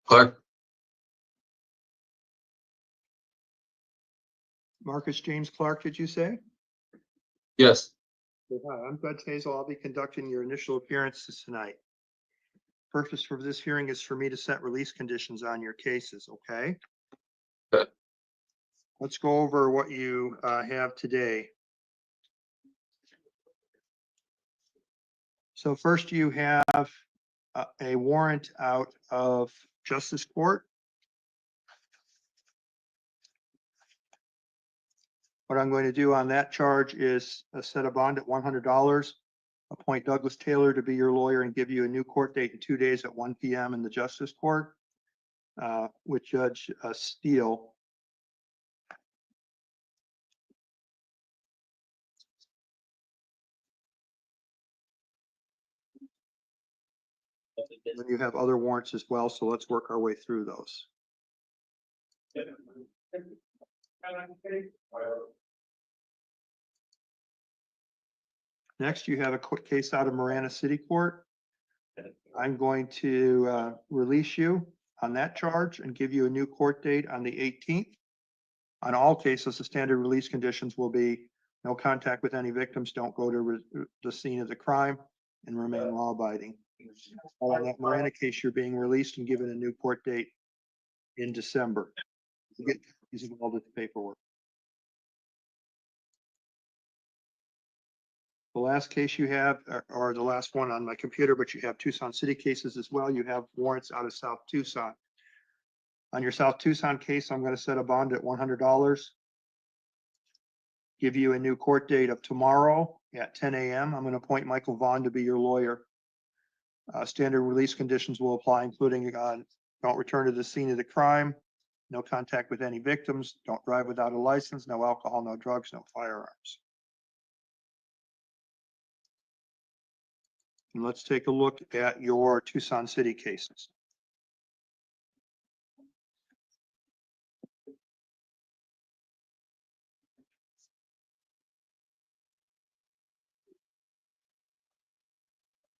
Clark? Marcus James Clark, did you say? Yes. Hi, I'm Judge Hazel. I'll be conducting your initial appearances tonight. Purpose for this hearing is for me to set release conditions on your cases, okay? Okay. Let's go over what you have today. So first you have a warrant out of Justice Court. What I'm going to do on that charge is set a bond at $100, appoint Douglas Taylor to be your lawyer and give you a new court date in 2 days at 1 p.m. in the Justice Court with Judge Steele. And you have other warrants as well, so let's work our way through those. Next, you have a court case out of Marana City Court. I'm going to release you on that charge and give you a new court date on the 18th. On all cases, the standard release conditions will be no contact with any victims, don't go to the scene of the crime, and remain law-abiding. On that Marana case, you're being released and given a new court date in December. You get using all this paperwork. The last case you have, or the last one on my computer, but you have Tucson City cases as well. You have warrants out of South Tucson. On your South Tucson case, I'm going to set a bond at $100. Give you a new court date of tomorrow at 10 a.m. I'm going to appoint Michael Vaughn to be your lawyer. Standard release conditions will apply, including don't return to the scene of the crime, no contact with any victims, don't drive without a license, no alcohol, no drugs, no firearms. And let's take a look at your Tucson City cases.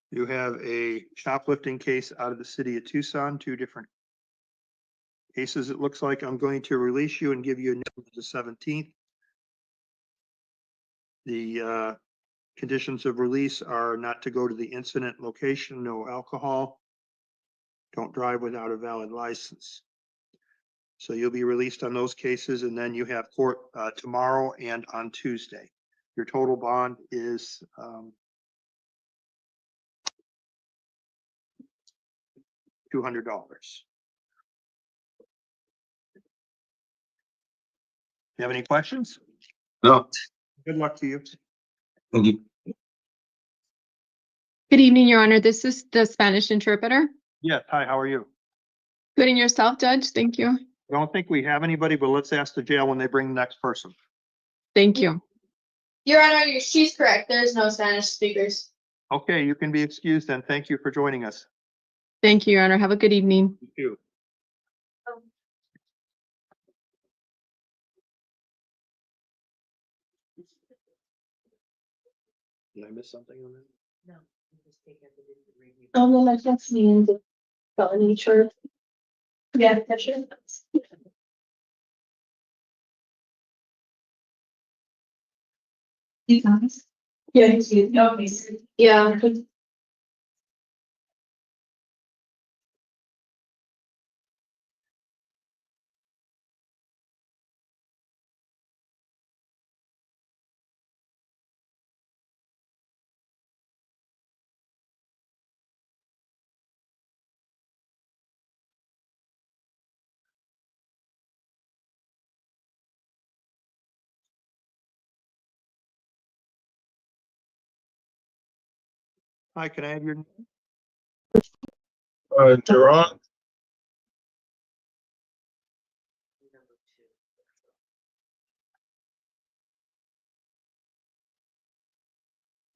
You have a shoplifting case out of the city of Tucson, 2 different cases. It looks like I'm going to release you and give you a new the 17th. The conditions of release are not to go to the incident location, no alcohol, don't drive without a valid license. So you'll be released on those cases, and then you have court tomorrow and on Tuesday. Your total bond is $200. You have any questions? No. Good luck to you. Thank you. Good evening, Your Honor. This is the Spanish interpreter. Yes. Hi, how are you? Good and yourself, Judge? Thank you. I don't think we have anybody, but let's ask the jail when they bring the next person. Thank you. Your Honor, she's correct. There's no Spanish speakers. Okay, you can be excused then. Thank you for joining us. Thank you, Your Honor. Have a good evening. Thank you. Did I miss something on that? Well, like that's the end of felony charge. Yeah, that's sure. You guys? Yeah, he's you. No, he's. Yeah. Hi, can I have your name? Jerron?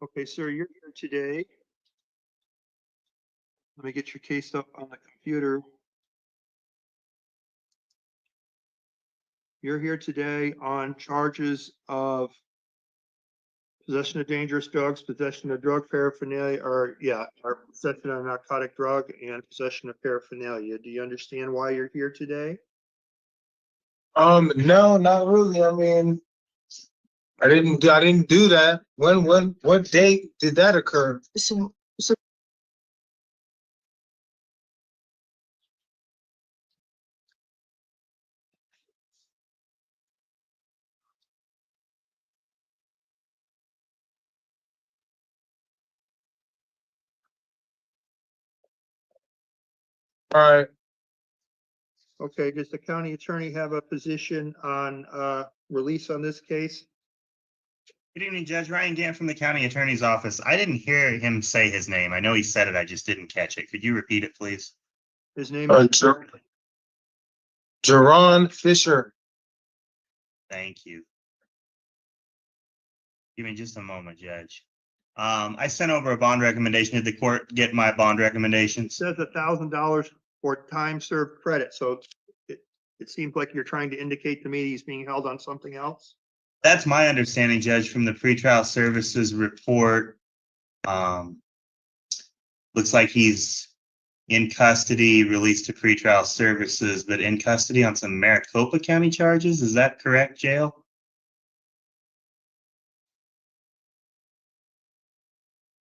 Okay, sir, you're here today. Let me get your case up on the computer. You're here today on charges of possession of dangerous drugs, possession of drug paraphernalia, or possession of narcotic drug and possession of paraphernalia. Do you understand why you're here today? No, not really. I mean, I didn't do that. What date did that occur? All right. Okay, does the county attorney have a position on release on this case? Good evening, Judge Ryan Gant from the County Attorney's Office. I didn't hear him say his name. I know he said it, I just didn't catch it. Could you repeat it, please? His name is Jerron Fisher. Thank you. Give me just a moment, Judge. I sent over a bond recommendation. Did the court get my bond recommendations? says $1,000 for time served credit, so it seems like you're trying to indicate to me he's being held on something else. That's my understanding, Judge, from the pretrial services report. Looks like he's in custody, released to pretrial services, but in custody on some Maricopa County charges. Is that correct, jail?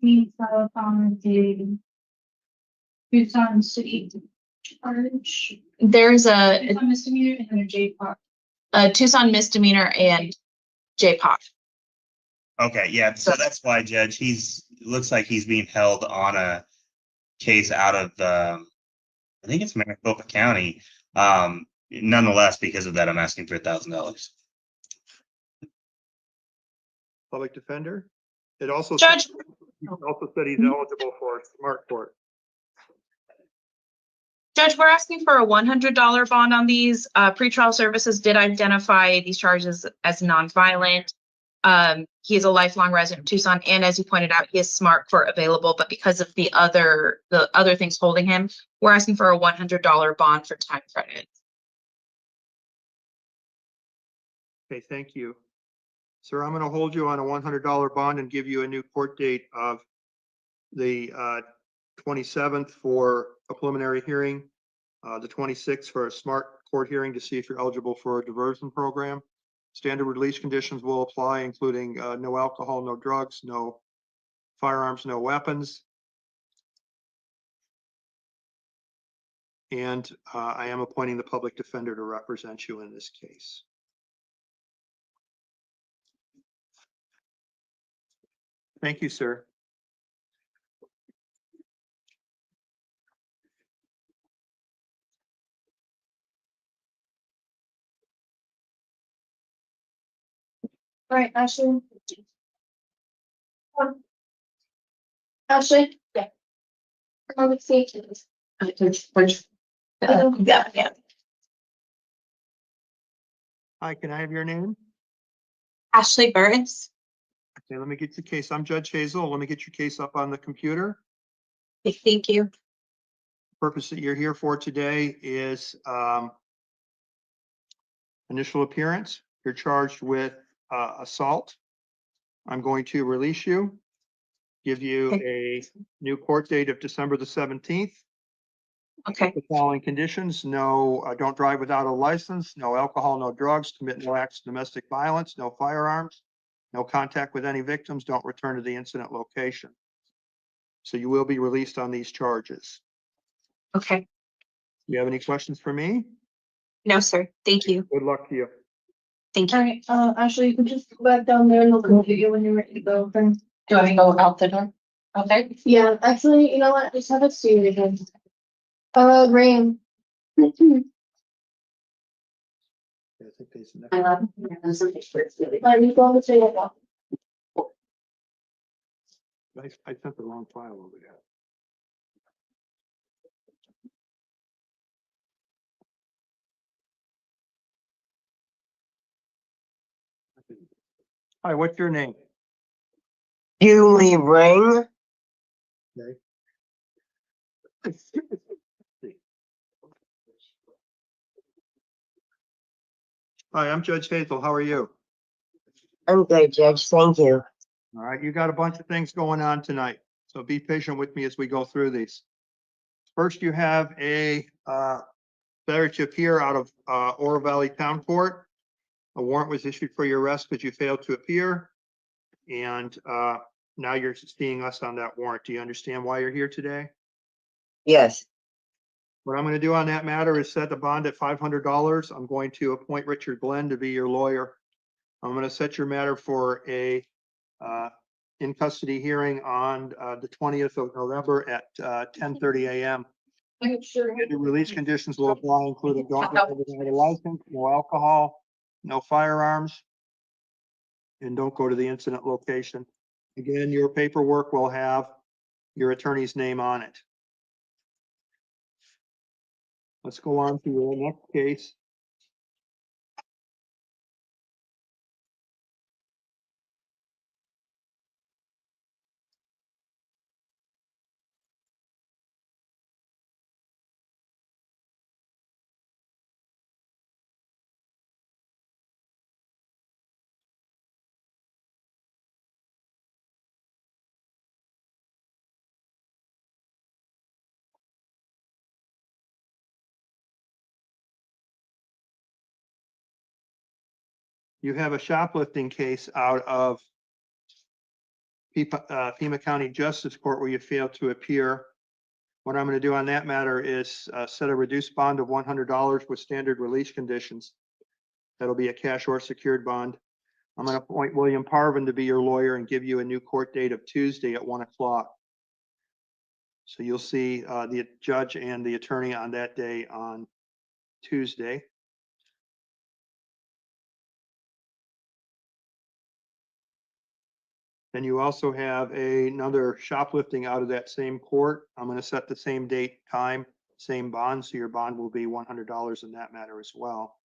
We filed on the Tucson City charge. There's a Misdemeanor and a J pop. Tucson misdemeanor and JPOC. Okay, yeah, so that's why, Judge, looks like he's being held on a case out of, I think it's Maricopa County. Nonetheless, because of that, I'm asking for $1,000. Public defender. It also Judge, said he's eligible for a smart court. Judge, we're asking for a $100 bond on these. Pretrial services did identify these charges as nonviolent. He is a lifelong resident of Tucson, and as you pointed out, he is smart court available, but because of the other things holding him, we're asking for a $100 bond for time credit. Okay, thank you. Sir, I'm going to hold you on a $100 bond and give you a new court date of the 27th for a preliminary hearing, the 26th for a smart court hearing to see if you're eligible for a diversion program. Standard release conditions will apply, including no alcohol, no drugs, no firearms, no weapons. And I am appointing the public defender to represent you in this case. Thank you, sir. All right, Ashley. Ashley? Yeah. Let's see. Yeah. Hi, can I have your name? Ashley Burris. Okay, let me get the case. I'm Judge Hazel. Let me get your case up on the computer. Thank you. Purpose that you're here for today is initial appearance. You're charged with assault. I'm going to release you, give you a new court date of December the 17th. Okay. The following conditions: no, don't drive without a license, no alcohol, no drugs, commit no acts of domestic violence, no firearms, no contact with any victims, don't return to the incident location. So you will be released on these charges. Okay. Do you have any questions for me? No, sir. Thank you. Good luck to you. Thank All you. right, Ashley, you can just go back down there and they'll come get you when you're ready to go. Okay? Do you want me to go out the door? Okay. Yeah, actually, you know what? Just have it see you again. Graham. Yeah, I think there's the next- Are you going to say it? I sent the wrong file over there. Hi, what's your name? Julie Ring. Okay. Hi, I'm Judge Hazel. How are you? I'm good, Judge. Thank you. All right, you got a bunch of things going on tonight, so be patient with me as we go through these. First, you have a failure to appear out of Oro Valley Town Court. A warrant was issued for your arrest because you failed to appear. And now you're seeing us on that warrant. Do you understand why you're here today? Yes, What I'm going to do on that matter is set the bond at $500. I'm going to appoint Richard Glenn to be your lawyer. I'm going to set your matter for a in custody hearing on the 20th of November at 10:30 a.m. The release conditions will apply, including don't go without a license, no alcohol, no firearms, and don't go to the incident location. Again, your paperwork will have your attorney's name on it. Let's go on to the next case. You have a shoplifting case out of Pima County Justice Court where you failed to appear. What I'm going to do on that matter is set a reduced bond of $100 with standard release conditions. That'll be a cash or secured bond. I'm going to appoint William Parvin to be your lawyer and give you a new court date of Tuesday at 1 o'clock. So you'll see the judge and the attorney on that day on Tuesday. Then you also have another shoplifting out of that same court. I'm going to set the same date, time, same bond, so your bond will be $100 in that matter as well.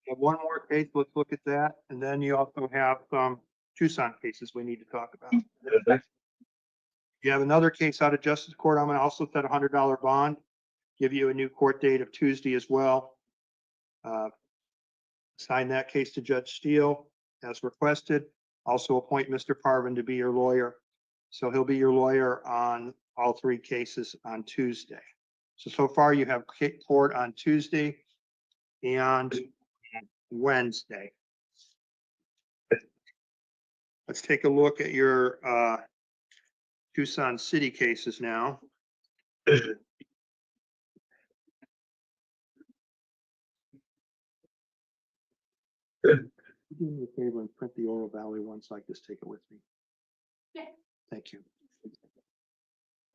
You have one more case, let's look at that, and then you also have some Tucson cases we need to talk about. You have another case out of Justice Court. I'm going to also set a $100 bond, give you a new court date of Tuesday as well. Assign that case to Judge Steele as requested. Also appoint Mr. Parvin to be your lawyer. So he'll be your lawyer on all three cases on Tuesday. So far you have court on Tuesday and Wednesday. Let's take a look at your Tucson City cases now. Do me a favor and print the Oro Valley one so I can just take it with me. Yeah. Thank you.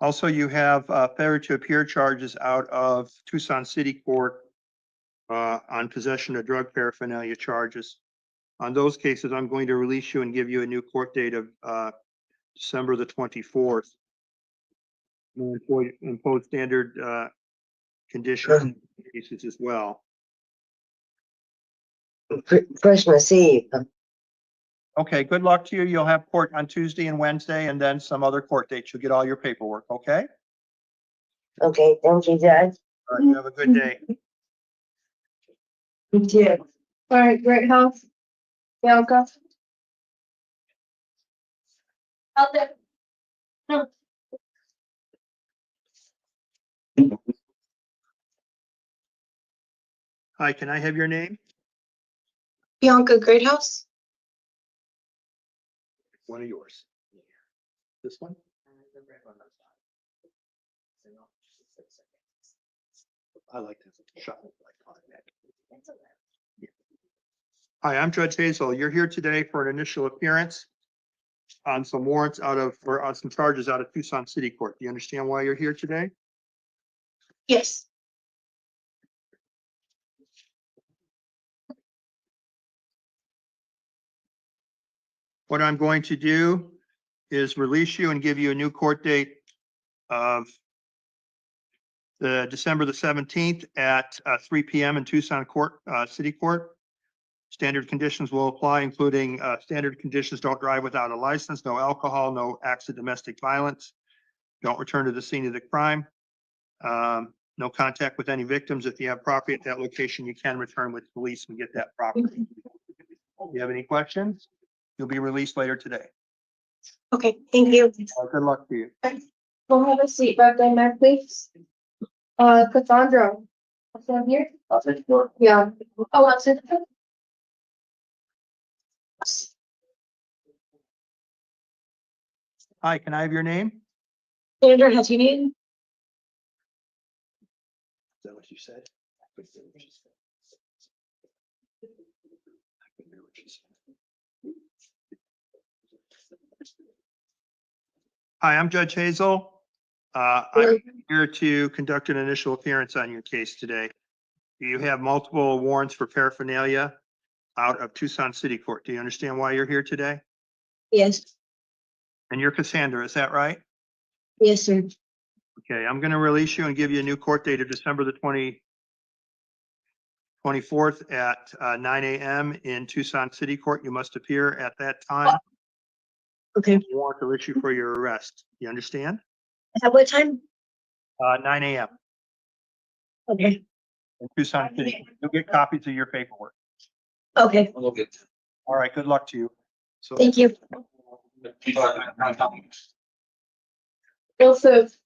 Also, you have failure to appear charges out of Tucson City Court on possession of drug paraphernalia charges. On those cases, I'm going to release you and give you a new court date of December the 24th. Impose standard conditions cases as well. Christmas Eve. Okay, good luck to you. You'll have court on Tuesday and Wednesday and then some other court dates. You'll get all your paperwork, okay? Okay, thank you, Judge. All right, you have a good day. You too. All right, Great House. Bianca. Out there. No. Hi, can I have your name? Bianca Greathouse. One of yours. This one? I like that. Shot. Hi, I'm Judge Hazel. You're here today for an initial appearance on some warrants or on some charges out of Tucson City Court. Do you understand why you're here today? Yes. What I'm going to do is release you and give you a new court date of the December the 17th at 3 p.m. in Tucson City Court. Standard conditions will apply, including standard conditions: don't drive without a license, no alcohol, no acts of domestic violence, don't return to the scene of the crime, no contact with any victims. If you have property at that location, you can return with police and get that property. If you have any questions, you'll be released later today. Okay, thank you. Good luck to you. We'll have a seat back there, Matt, please. Cassandra. Cassandra here? Yeah. Oh, that's it. Hi, can I have your name? Sandra, has you need? Is that what you said? Hi, I'm Judge Hazel. I'm here to conduct an initial appearance on your case today. You have multiple warrants for paraphernalia out of Tucson City Court. Do you understand why you're here today? Yes, And you're Cassandra, is that right? yes, sir. Okay, I'm going to release you and give you a new court date of December the 24th at 9 a.m. in Tucson City Court. You must appear at that time. Okay. Warrant to issue for your arrest. You understand? At what time? 9 a.m. Okay. in Tucson City. You'll get copies of your paperwork. Okay, We'll get All right, good luck to you. So thank you. Joseph.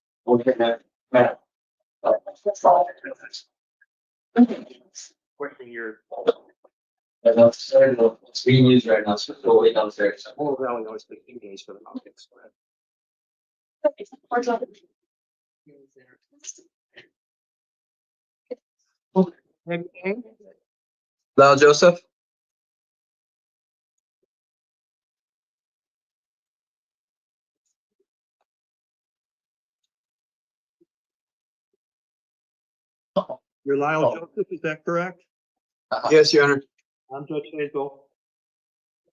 Questioning your, It's being used right now, so go wait downstairs. oh, that was always 15 days for the optics. Lyle Joseph? You're Lyle Joseph, is that correct? Yes, Your Honor. I'm Judge Hazel.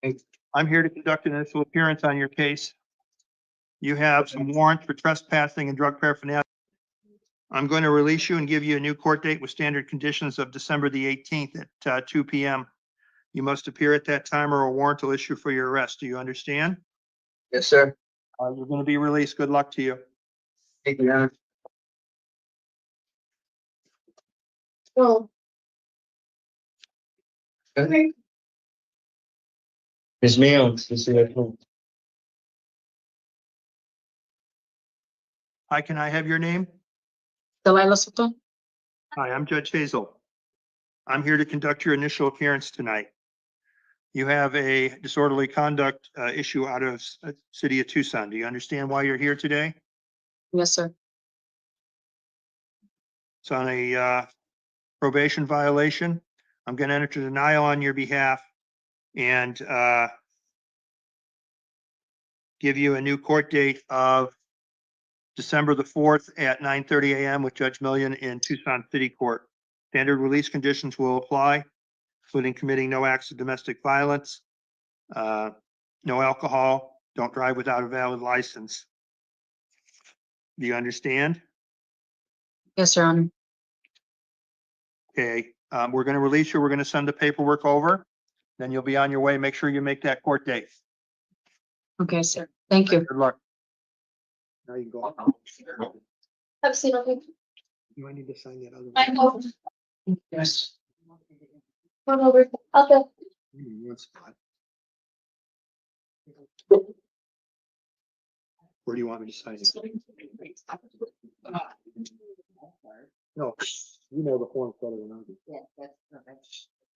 Thanks. I'm here to conduct an initial appearance on your case. You have some warrants for trespassing and drug paraphernalia. I'm going to release you and give you a new court date with standard conditions of December the 18th at 2 p.m. You must appear at that time or a warrant will issue for your arrest. Do you understand? Yes, sir. You're going to be released. Good luck to you. Thank you, Your Honor. Oh, Ms. Mills, this is at home. Hi, can I have your name? Delilah Soto? Hi, I'm Judge Hazel. I'm here to conduct your initial appearance tonight. You have a disorderly conduct issue out of city of Tucson. Do you understand why you're here today? Yes, sir. It's on a probation violation. I'm going to enter denial on your behalf and give you a new court date of December the 4th at 9:30 a.m. with Judge Million in Tucson City Court. Standard release conditions will apply, including committing no acts of domestic violence, no alcohol, don't drive without a valid license. Do you understand? Yes, Your Honor. Okay, we're going to release you. We're going to send the paperwork over. Then you'll be on your way. Make sure you make that court date. Okay, sir. Thank you. Good luck. Now you can go. have a seat, okay? Do I need to sign that other? I know. Yes. Come over. Okay. One spot. Where do you want me to sign it? No, you know the form better than I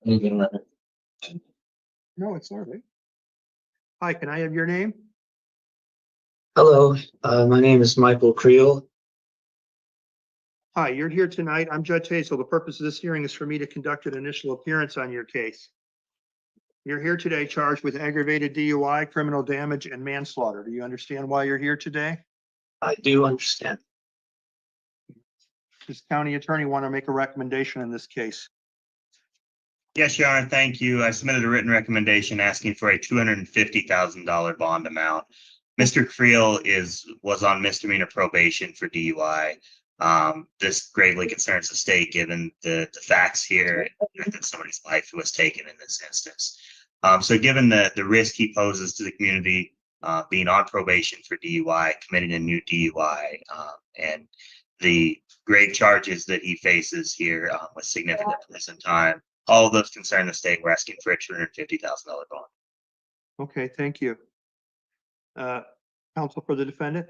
do. No, it's all right. Hi, can I have your name? Hello, my name is Michael Creel. Hi, you're here tonight. I'm Judge Hazel. The purpose of this hearing is for me to conduct an initial appearance on your case. You're here today charged with aggravated DUI, criminal damage, and manslaughter. Do you understand why you're here today? I do understand. Does county attorney want to make a recommendation in this case? Yes, Your Honor, thank you. I submitted a written recommendation asking for a $250,000 bond amount. Mr. Creel was on misdemeanor probation for DUI. This gravely concerns the state given the facts here and that somebody's life was taken in this instance. So given the risk he poses to the community, being on probation for DUI, committing a new DUI, and the grave charges that he faces here with significant prison time, all of those concern the state. We're asking for a $250,000 bond. Okay, thank you. Counsel for the defendant?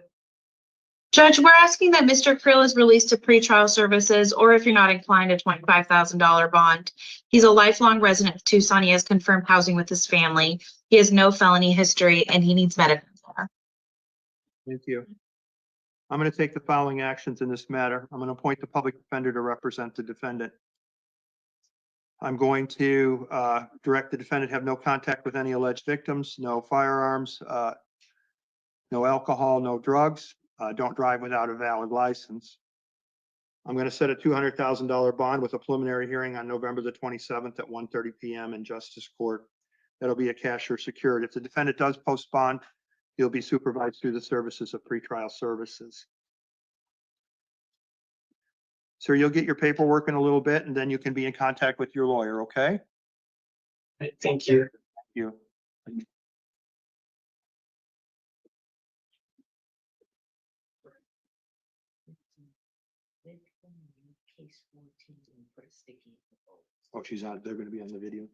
Judge, we're asking that Mr. Creel is released to pretrial services, or if you're not inclined, a $25,000 bond. He's a lifelong resident of Tucson. He has confirmed housing with his family. He has no felony history, and he needs medical care. Thank you. I'm going to take the following actions in this matter. I'm going to appoint the public defender to represent the defendant. I'm going to direct the defendant have no contact with any alleged victims, no firearms, no alcohol, no drugs. Don't drive without a valid license. I'm going to set a $200,000 bond with a preliminary hearing on November the 27th at 1:30 p.m. in Justice Court. That'll be a cash or secured. If the defendant does post bond, he'll be supervised through the services of pretrial services. Sir, you'll get your paperwork in a little bit, and then you can be in contact with your lawyer, okay? Thank you. You. Oh, she's on, they're gonna be on the video.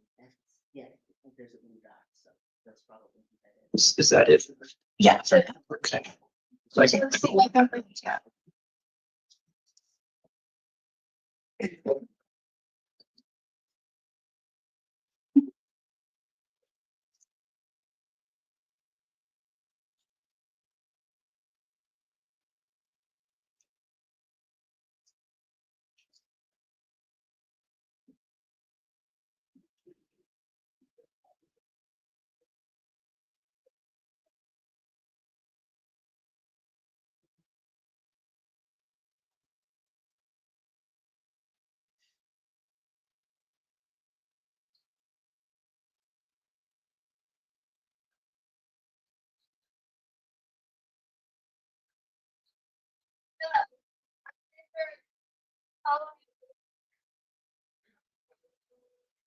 Is that it? Yeah. Okay.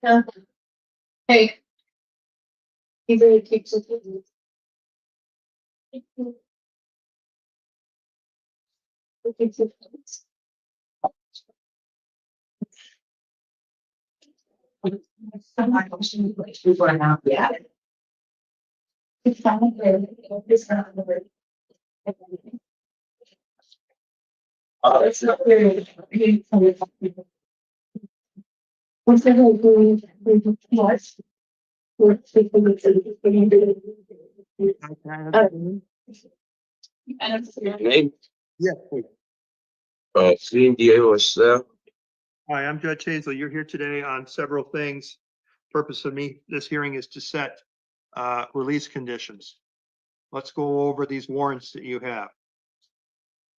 Yeah. Hey. He really keeps it. Yeah. It's not good. It's not good. Oh, it's not very. What's the whole doing? What? What's the Name? Yes, please. Clean Diego Esther. Hi, I'm Judge Hazel. You're here today on several things. Purpose of this hearing is to set release conditions. Let's go over these warrants that you have.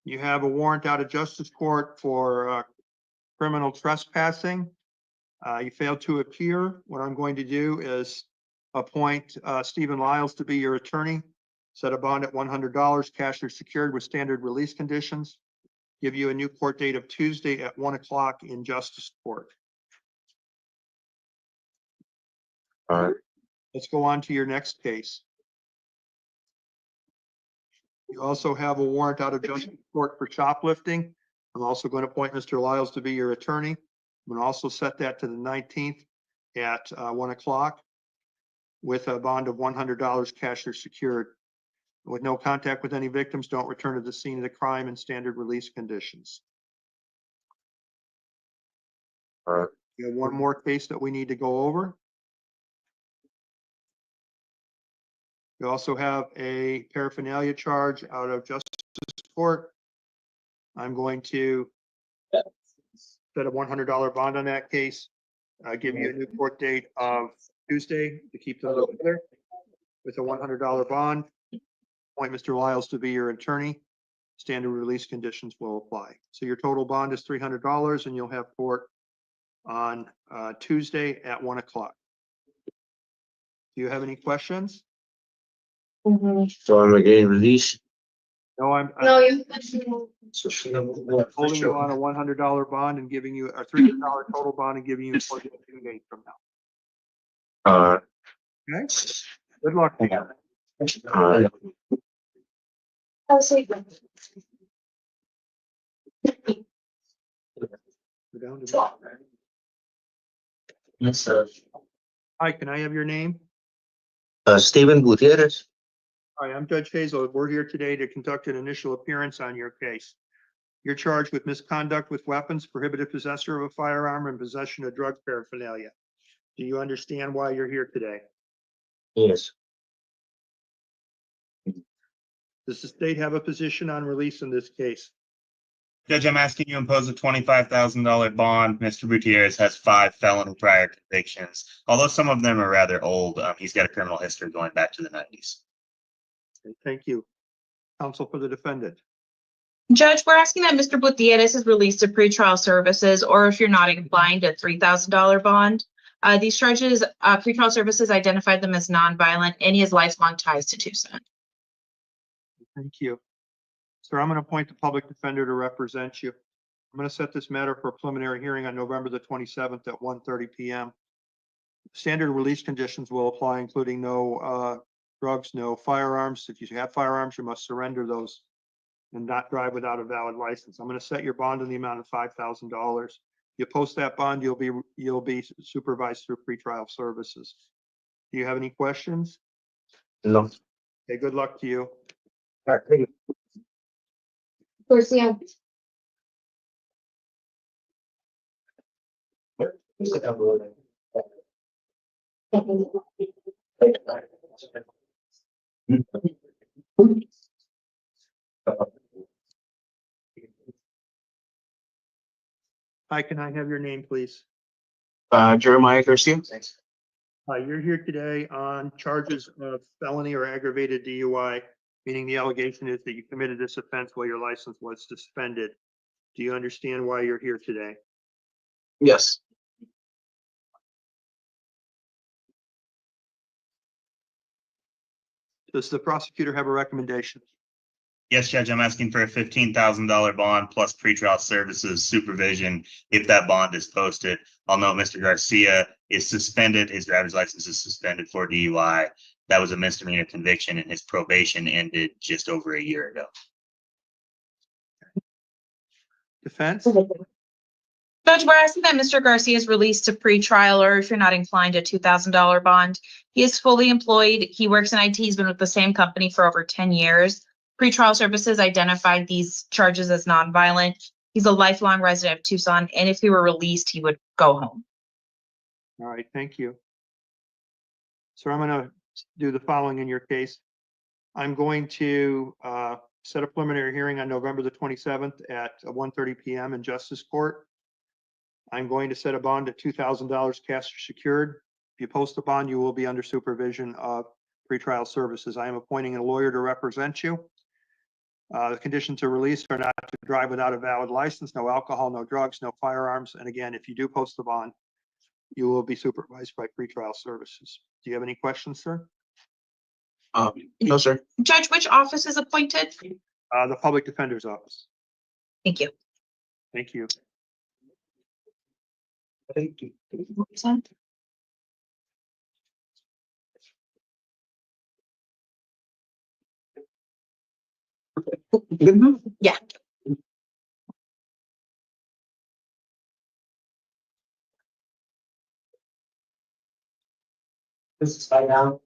You have a warrant out of justice court for criminal trespassing. You failed to appear. What I'm going to do is appoint Stephen Lyles to be your attorney. Set a bond at $100, cash or secured with standard release conditions. Give you a new court date of Tuesday at 1 o'clock in justice court. All right. Let's go on to your next case. You also have a warrant out of justice court for shoplifting. I'm also going to appoint Mr. Lyles to be your attorney. I'm going to also set that to the 19th at 1 o'clock with a bond of $100 cash or secured. With no contact with any victims, don't return to the scene of the crime and standard release conditions. All right. You have one more case that we need to go over. You also have a paraphernalia charge out of justice court. I'm going to set a $100 bond on that case. Give you a new court date of Tuesday to keep them together with a $100 bond. Appoint Mr. Lyles to be your attorney. Standard release conditions will apply. So your total bond is $300 and you'll have court on Tuesday at 1 o'clock. Do you have any questions? So I'm getting released. No, I'm No, you. holding you on a $100 bond and giving you a $300 total bond and giving you 42 days from now. Okay? Good luck to you. Have a safe one. Go down to- Yes, sir. Hi, can I have your name? Steven Gutierrez. Hi, I'm Judge Hazel. We're here today to conduct an initial appearance on your case. You're charged with misconduct with weapons, prohibited possessor of a firearm, and possession of drug paraphernalia. Do you understand why you're here today? Yes. Does the state have a position on release in this case? Judge, I'm asking you to impose a $25,000 bond. Mr. Gutierrez has 5 felony prior convictions. Although some of them are rather old, he's got a criminal history going back to the 90s. Okay, thank you. Counsel for the defendant. Judge, we're asking that Mr. Gutierrez is released to pretrial services, or if you're not inclined, a $3,000 bond. These charges, pretrial services identified them as nonviolent, and he has lifelong ties to Tucson. Thank you. Sir, I'm going to appoint the public defender to represent you. I'm going to set this matter for a preliminary hearing on November the 27th at 1:30 p.m. Standard release conditions will apply, including no drugs, no firearms. If you have firearms, you must surrender those and not drive without a valid license. I'm going to set your bond in the amount of $5,000. You post that bond, you'll be supervised through pretrial services. Do you have any questions? No. Okay, good luck to you. All right, thank you. Garcia. Hi, can I have your name, please? Jeremiah Garcia. Hi, you're here today on charges of felony or aggravated DUI, meaning the allegation is that you committed this offense while your license was suspended. Do you understand why you're here today? Yes. Does the prosecutor have a recommendation? Yes, Judge, I'm asking for a $15,000 bond plus pretrial services supervision if that bond is posted. I'll note Mr. Garcia is suspended. His driver's license is suspended for DUI. That was a misdemeanor conviction, and his probation ended just over a year ago. Defense? Judge, we're asking that Mr. Garcia is released to pretrial, or if you're not inclined, a $2,000 bond. He is fully employed. He works in IT. He's been with the same company for over 10 years. Pretrial services identified these charges as nonviolent. He's a lifelong resident of Tucson, and if he were released, he would go home. All right, thank you. So I'm going to do the following in your case. I'm going to set a preliminary hearing on November the 27th at 1:30 p.m. in Justice Court. I'm going to set a bond at $2,000 cash or secured. If you post a bond, you will be under supervision of pretrial services. I am appointing a lawyer to represent you. The conditions of release are not to drive without a valid license, no alcohol, no drugs, no firearms. And again, if you do post the bond, you will be supervised by pretrial services. Do you have any questions, sir? No, sir. Judge, which office is appointed? The public defender's office. Thank you. Thank you. Thank you. Yeah. This is by now.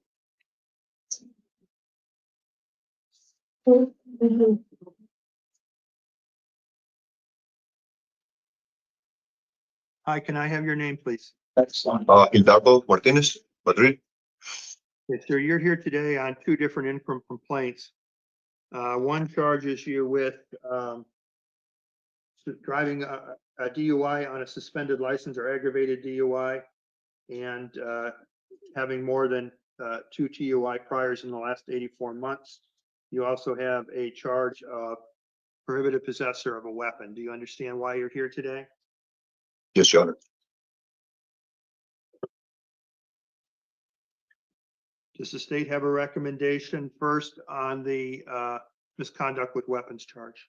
Hi, can I have your name, please? Hidalgo Martinez, Madrid. Okay, sir, you're here today on 2 different income complaints. One charges you with driving a DUI on a suspended license or aggravated DUI and having more than 2 TUI priors in the last 84 months. You also have a charge of prohibited possessor of a weapon. Do you understand why you're here today? Yes, Your Honor. Does the state have a recommendation first on the misconduct with weapons charge?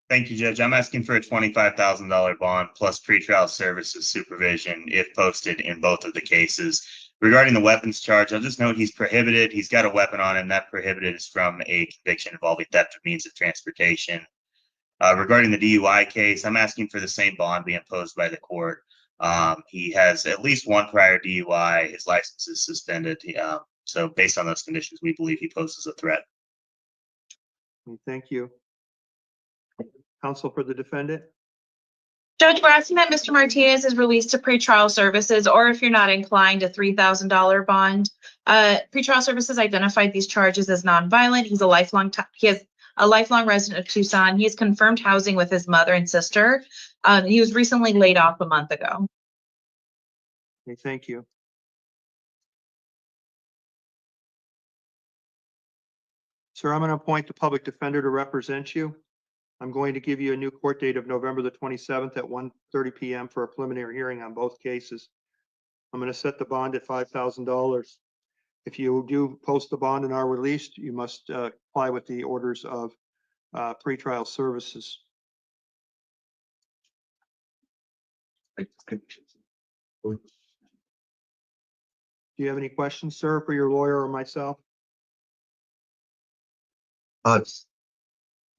Thank you, Judge. I'm asking for a $25,000 bond plus pretrial services supervision if posted in both of the cases. Regarding the weapons charge, I'll just note he's prohibited. He's got a weapon on him. That prohibited is from a conviction involving theft of means of transportation. Regarding the DUI case, I'm asking for the same bond be imposed by the court. He has at least one prior DUI. His license is suspended. So based on those conditions, we believe he poses a threat. Thank you. Counsel for the defendant? Judge, we're asking that Mr. Martinez is released to pretrial services, or if you're not inclined, a $3,000 bond. Pretrial services identified these charges as nonviolent. He has a lifelong resident of Tucson. He has confirmed housing with his mother and sister. He was recently laid off a month ago. Okay, thank you. Sir, I'm going to appoint the public defender to represent you. I'm going to give you a new court date of November the 27th at 1:30 p.m. for a preliminary hearing on both cases. I'm going to set the bond at $5,000. If you do post the bond and are released, you must comply with the orders of pretrial services. Do you have any questions, sir, for your lawyer or myself?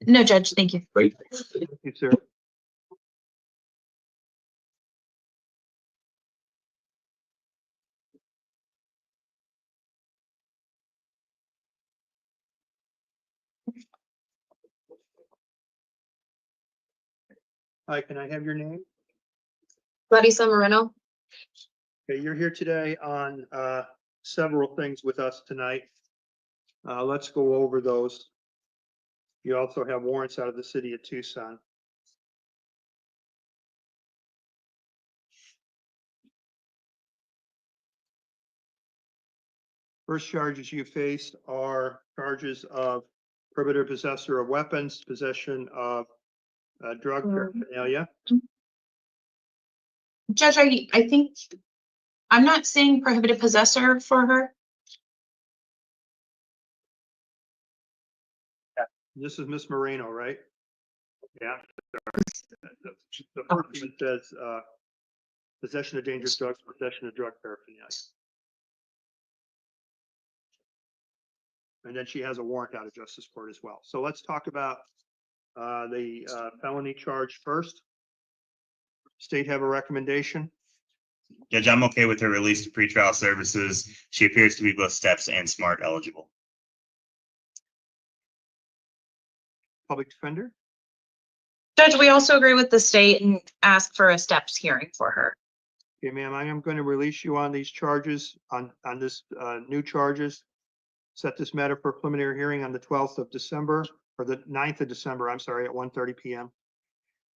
No, Judge, thank you. Great. Thank you, sir. Hi, can I have your name? Clarissa Moreno. Okay, you're here today on several things with us tonight. Let's go over those. You also have warrants out of the city of Tucson. First charges you faced are charges of prohibited possessor of weapons, possession of drug paraphernalia. Judge, I think I'm not seeing prohibited possessor for her. This is Miss Moreno, right? Yeah. The first one says possession of dangerous drugs, possession of drug paraphernalia. And then she has a warrant out of justice court as well. So let's talk about the felony charge first. State have a recommendation? Judge, I'm okay with her release to pretrial services. She appears to be both steps and SMART eligible. Public defender? Judge, we also agree with the state and ask for a steps hearing for her. Okay, ma'am, I am going to release you on these charges, on this new charges. Set this matter for a preliminary hearing on the 12th of December, or the 9th of December, I'm sorry, at 1:30 p.m.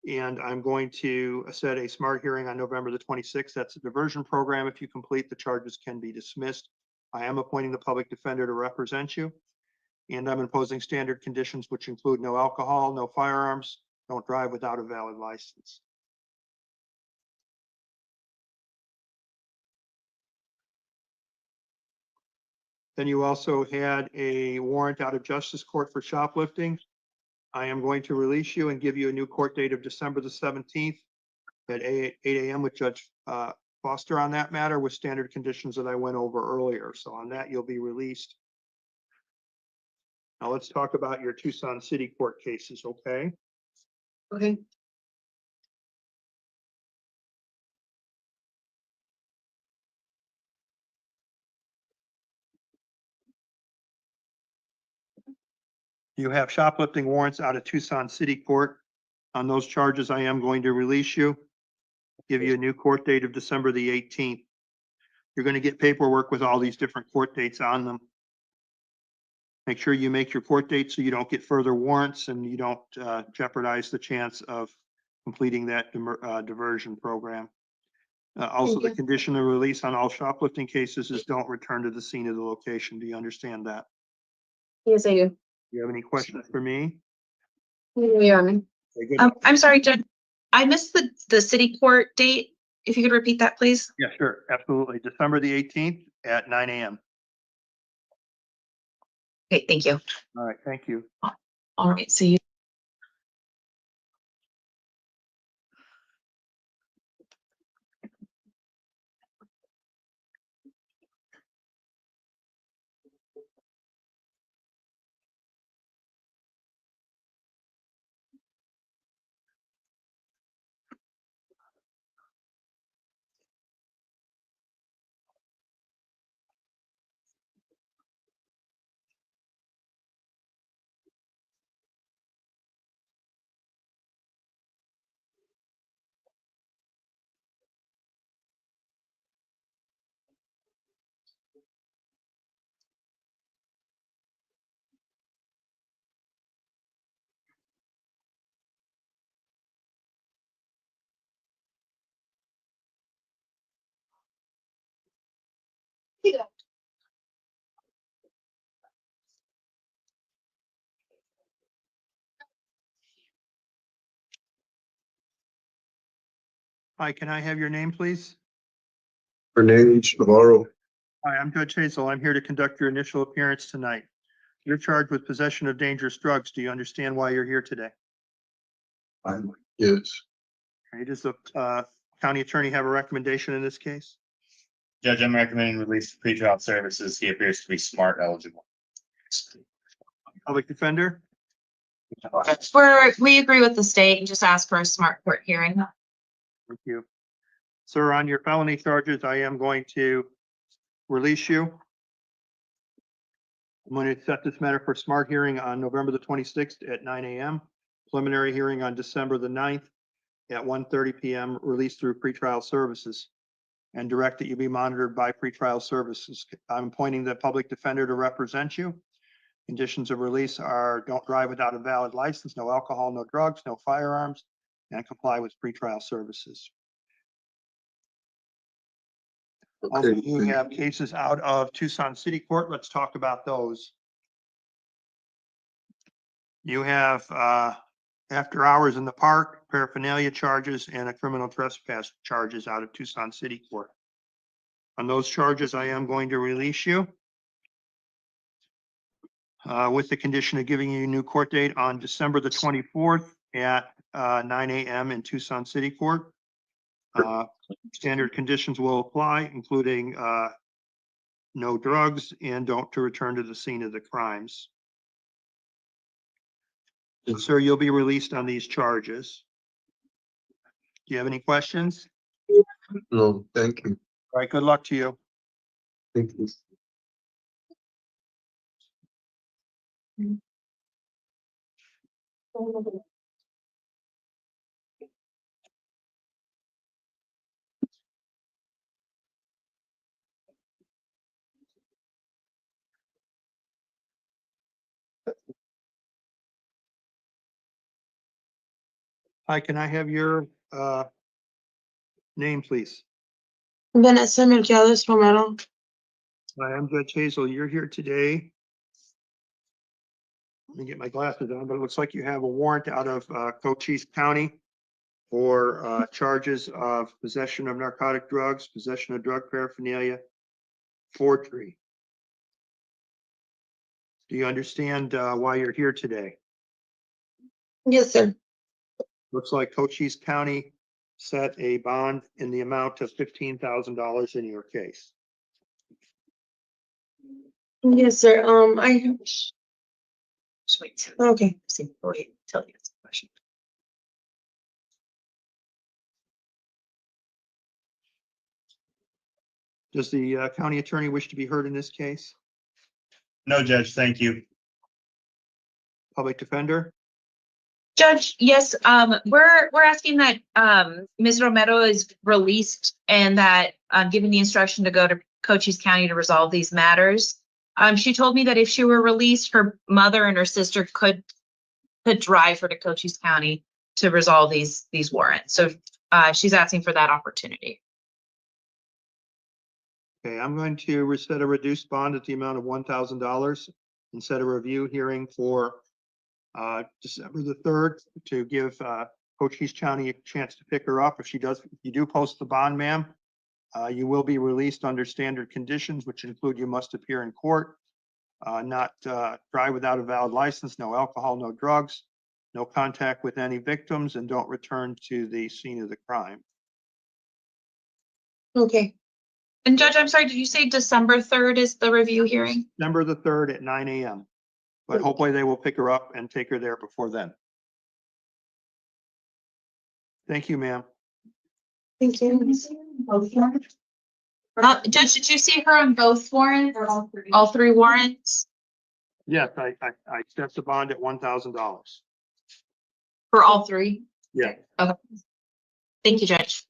And I'm going to set a SMART hearing on November the 26th. That's a diversion program. If you complete, the charges can be dismissed. I am appointing the public defender to represent you. And I'm imposing standard conditions, which include no alcohol, no firearms, don't drive without a valid license. Then you also had a warrant out of justice court for shoplifting. I am going to release you and give you a new court date of December the 17th at 8 a.m. with Judge Foster on that matter with standard conditions that I went over earlier. So on that, you'll be released. Now let's talk about your Tucson City Court cases, okay? Okay. You have shoplifting warrants out of Tucson City Court. On those charges, I am going to release you, give you a new court date of December the 18th. You're going to get paperwork with all these different court dates on them. Make sure you make your court date so you don't get further warrants and you don't jeopardize the chance of completing that diversion program. Also, the condition of release on all shoplifting cases is don't return to the scene of the location. Do you understand that? Yes, I do. Do you have any questions for me? Your Honor. Very good. I'm sorry, Judge. I missed the city court date. If you could repeat that, please. Yeah, sure. Absolutely. December the 18th at 9 a.m. Okay, thank you. All right, thank you. All right, so you. Hi, can I have your name, please? Fernandez Navarro. Hi, I'm Judge Hazel. I'm here to conduct your initial appearance tonight. You're charged with possession of dangerous drugs. Do you understand why you're here today? Yes. Okay, does the county attorney have a recommendation in this case? Judge, I'm recommending release of pretrial services. He appears to be smart eligible. Public defender? We agree with the state and just ask for a smart court hearing. Thank you. Sir, on your felony charges, I am going to release you. I'm going to set this matter for smart hearing on November the 26th at 9 a.m. Preliminary hearing on December the 9th at 1:30 p.m. Release through pretrial services, and direct that you be monitored by pretrial services. I'm appointing the public defender to represent you. Conditions of release are don't drive without a valid license, no alcohol, no drugs, no firearms, and comply with pretrial services. Also, Okay. you have cases out of Tucson City Court. Let's talk about those. You have after hours in the park, paraphernalia charges, and a criminal trespass charges out of Tucson City Court. On those charges, I am going to release you with the condition of giving you a new court date on December the 24th at 9 a.m. in Tucson City Court. Standard conditions will apply, including no drugs and don't to return to the scene of the crimes. Sir, you'll be released on these charges. Do you have any questions? No, thank you. All right, good luck to you. Thank you. Hi, can I have your name, please? Vanessa Melquiades Romero. Hi, I'm Judge Hazel. You're here today. Let me get my glasses on, but it looks like you have a warrant out of Cochise County for charges of possession of narcotic drugs, possession of drug paraphernalia, forgery. Do you understand why you're here today? Yes, sir. Looks like Cochise County set a bond in the amount of $15,000 in your case. Yes, sir. Just wait. Okay. See, wait, tell you it's a question. Does the county attorney wish to be heard in this case? No, Judge, thank you. Public defender? Judge, yes, we're asking that Ms. Romero is released and that given the instruction to go to Cochise County to resolve these matters. She told me that if she were released, her mother and her sister could drive her to Cochise County to resolve these warrants. So she's asking for that opportunity. Okay, I'm going to set a reduced bond at the amount of $1,000 and set a review hearing for December the 3rd to give Cochise County a chance to pick her up. If you do post the bond, ma'am, you will be released under standard conditions, which include you must appear in court. not drive without a valid license, no alcohol, no drugs, no contact with any victims, and don't return to the scene of the crime. Okay, And Judge, I'm sorry, did you say December 3rd is the review hearing? December the 3rd at 9 a.m. But hopefully they will pick her up and take her there before then. Thank you, ma'am. thank you. Judge, did you see her on both warrants? All three warrants Yes, I set the bond at $1,000. for all three? Yeah. Thank you, Judge.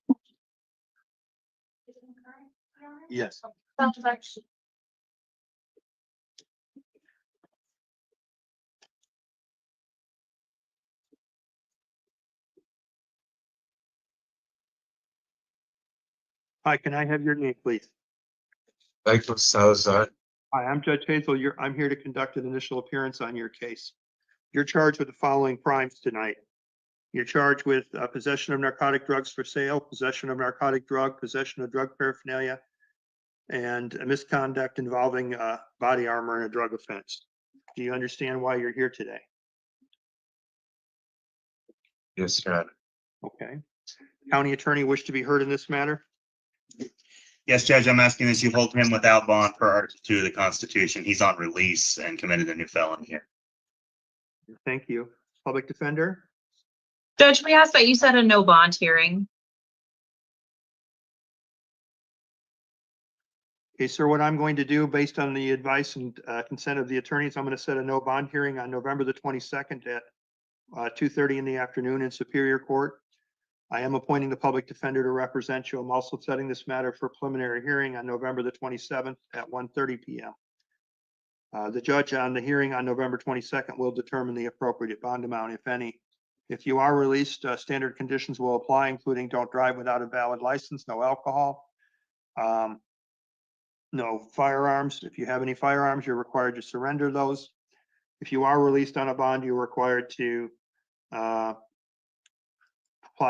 Yes. Hi, can I have your name, please? Michael Salazar. Hi, I'm Judge Hazel. I'm here to conduct an initial appearance on your case. You're charged with the following crimes tonight. You're charged with possession of narcotic drugs for sale, possession of narcotic drug, possession of drug paraphernalia, and a misconduct involving body armor and a drug offense. Do you understand why you're here today? Yes, Your Honor. Okay. County attorney wish to be heard in this matter? Yes, Judge, I'm asking that you hold him without bond per Article 2 of the Constitution. He's on release and committed a new felony here. Thank you. Public defender? Judge, we ask that you set a no bond hearing. Okay, sir, what I'm going to do, based on the advice and consent of the attorneys, I'm going to set a no bond hearing on November the 22nd at 2:30 in the afternoon in Superior Court. I am appointing the public defender to represent you. I'm also setting this matter for preliminary hearing on November the 27th at 1:30 p.m. The judge on the hearing on November 22nd will determine the appropriate bond amount, if any. If you are released, standard conditions will apply, including don't drive without a valid license, no alcohol, no firearms. If you have any firearms, you're required to surrender those. If you are released on a bond, you're required to comply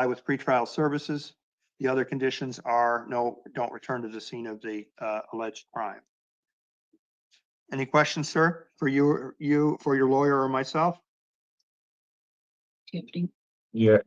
with pretrial services. The other conditions are no, don't return to the scene of the alleged crime. Any questions, sir, for you, for your lawyer or myself? Yeah.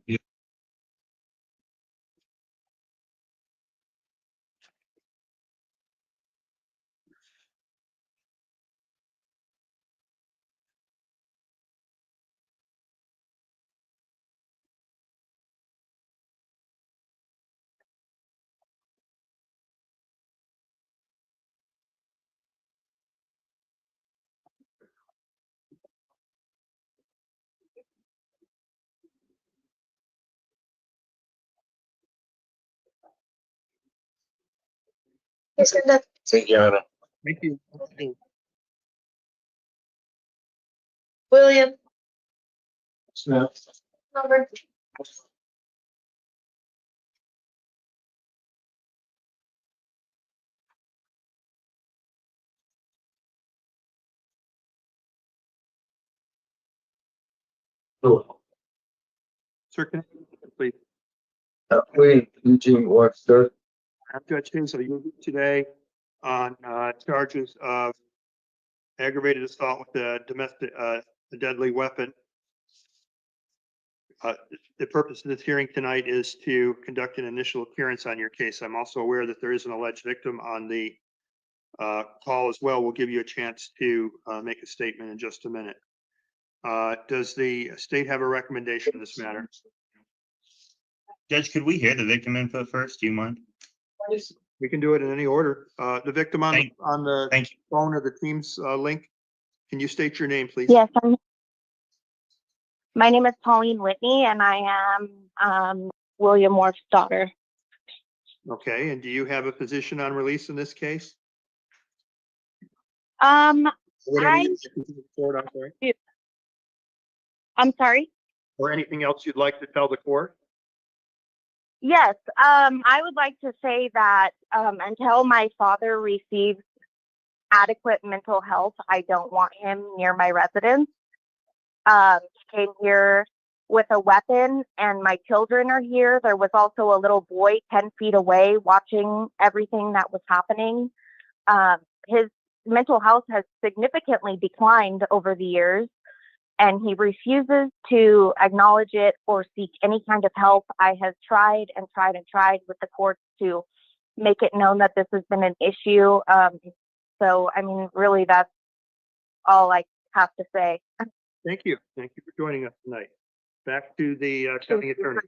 Thank you, Your Honor. Thank you. William. Snap. Number. Sir, can please. Wait, Eugene Webster. I'm Judge Hazel. You're here today on charges of aggravated assault with a deadly weapon. The purpose of this hearing tonight is to conduct an initial appearance on your case. I'm also aware that there is an alleged victim on the call as well. We'll give you a chance to make a statement in just a minute. Does the state have a recommendation in this matter? Judge, could we hear the victim input first? Do you mind? We can do it in any order. The victim on the Thank you. phone or the Teams link, can you state your name, please? Yes, my name is Pauline Whitney, and I am William Morph's daughter. Okay, and do you have a position on release in this case? Whatever I you report, I'm sorry. I'm sorry. Or anything else you'd like to tell the court? Yes, I would like to say that until my father receives adequate mental health, I don't want him near my residence. He came here with a weapon, and my children are here. There was also a little boy 10 feet away watching everything that was happening. His mental health has significantly declined over the years, and he refuses to acknowledge it or seek any kind of help. I have tried and tried and tried with the courts to make it known that this has been an issue. So, I mean, really, that's all I have to say. Thank you. Thank you for joining us tonight. Back to the county attorney.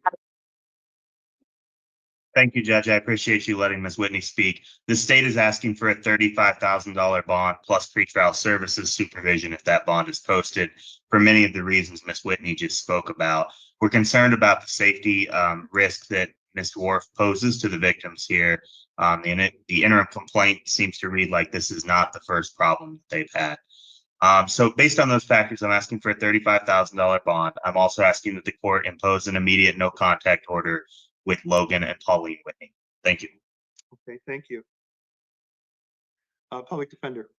Thank you, Judge. I appreciate you letting Ms. Whitney speak. The state is asking for a $35,000 bond plus pretrial services supervision if that bond is posted for many of the reasons Ms. Whitney just spoke about. We're concerned about the safety risk that Ms. Worf poses to the victims here. The interim complaint seems to read like this is not the first problem that they've had. So based on those factors, I'm asking for a $35,000 bond. I'm also asking that the court impose an immediate no contact order with Logan and Pauline Whitney. Thank you. Okay, thank you. Public defender.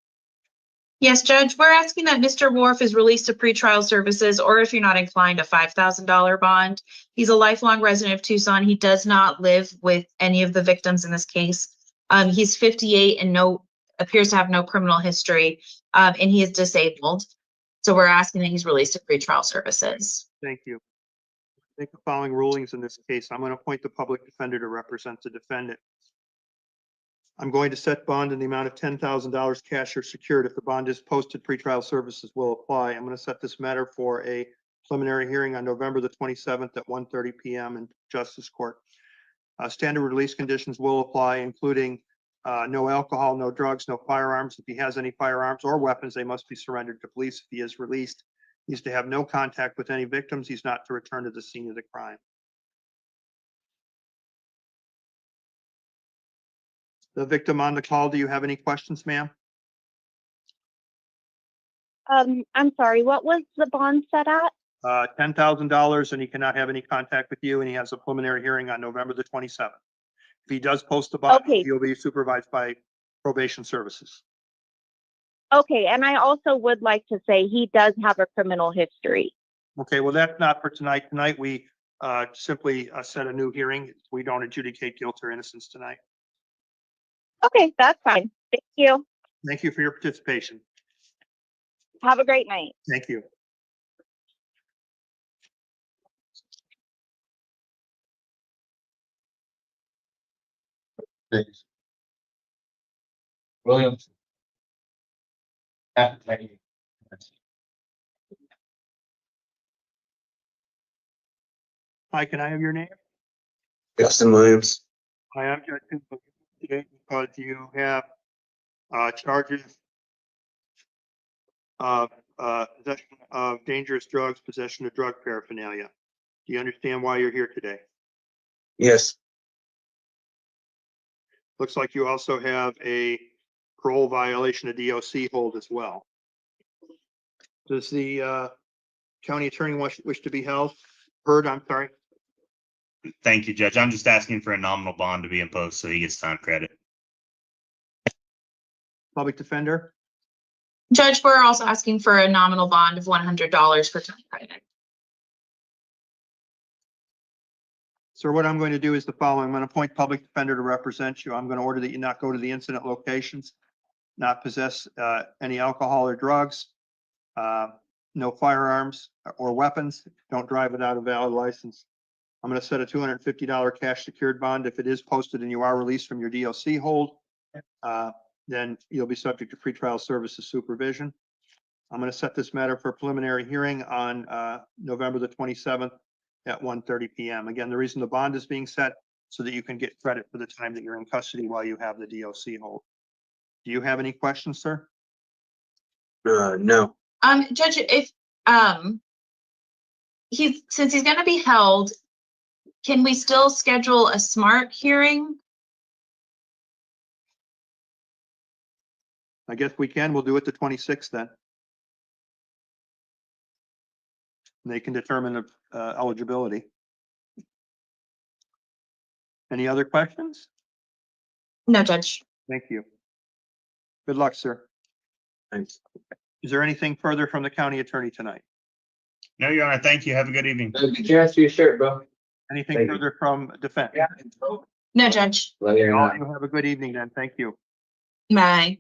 Yes, Judge, we're asking that Mr. Worf is released to pretrial services, or if you're not inclined, a $5,000 bond. He's a lifelong resident of Tucson. He does not live with any of the victims in this case. He's 58 and appears to have no criminal history, and he is disabled. So we're asking that he's released to pretrial services. Thank you. Make the following rulings in this case. I'm going to appoint the public defender to represent the defendant. I'm going to set bond in the amount of $10,000 cash or secured. If the bond is posted, pretrial services will apply. I'm going to set this matter for a preliminary hearing on November the 27th at 1:30 p.m. in Justice Court. Standard release conditions will apply, including no alcohol, no drugs, no firearms. If he has any firearms or weapons, they must be surrendered to police. If he is released, he's to have no contact with any victims. He's not to return to the scene of the crime. The victim on the call, do you have any questions, ma'am? I'm sorry, what was the bond set at? $10,000, and he cannot have any contact with you, and he has a preliminary hearing on November the 27th. If he does post the bond, Okay. he'll be supervised by probation services. Okay, and I also would like to say he does have a criminal history. Okay, well, that's not for tonight. Tonight, we simply set a new hearing. We don't adjudicate guilt or innocence tonight. Okay, that's fine. Thank you. Thank you for your participation. Have a great night. Thank you. Thanks. Williams. Hi, can I have your name? Justin Williams. Hi, I'm Judge Pinto today because you have charges of possession of dangerous drugs, possession of drug paraphernalia. Do you understand why you're here today? Yes. Looks like you also have a parole violation of DOC hold as well. Does the county attorney wish to be heard? I'm sorry. Thank you, Judge. I'm just asking for a nominal bond to be imposed so he gets time credit. Public defender. Judge, we're also asking for a nominal bond of $100 for time credit. Sir, what I'm going to do is the following. I'm going to appoint public defender to represent you. I'm going to order that you not go to the incident locations, not possess any alcohol or drugs, no firearms or weapons, don't drive without a valid license. I'm going to set a $250 cash secured bond. If it is posted and you are released from your DOC hold, then you'll be subject to pretrial services supervision. I'm going to set this matter for a preliminary hearing on November the 27th at 1:30 p.m. Again, the reason the bond is being set so that you can get credit for the time that you're in custody while you have the DOC hold. Do you have any questions, sir? No. Judge, if since he's going to be held, can we still schedule a SMART hearing? I guess we can. We'll do it the 26th then. They can determine eligibility. Any other questions? No, Judge. Thank you. Good luck, sir. Thanks. Is there anything further from the county attorney tonight? No, Your Honor. Thank you. Have a good evening. Get your ass to your shirt, bro. Anything Thank you. further from defense? No, Judge. Let you All know. you have a good evening then. Thank you. Bye.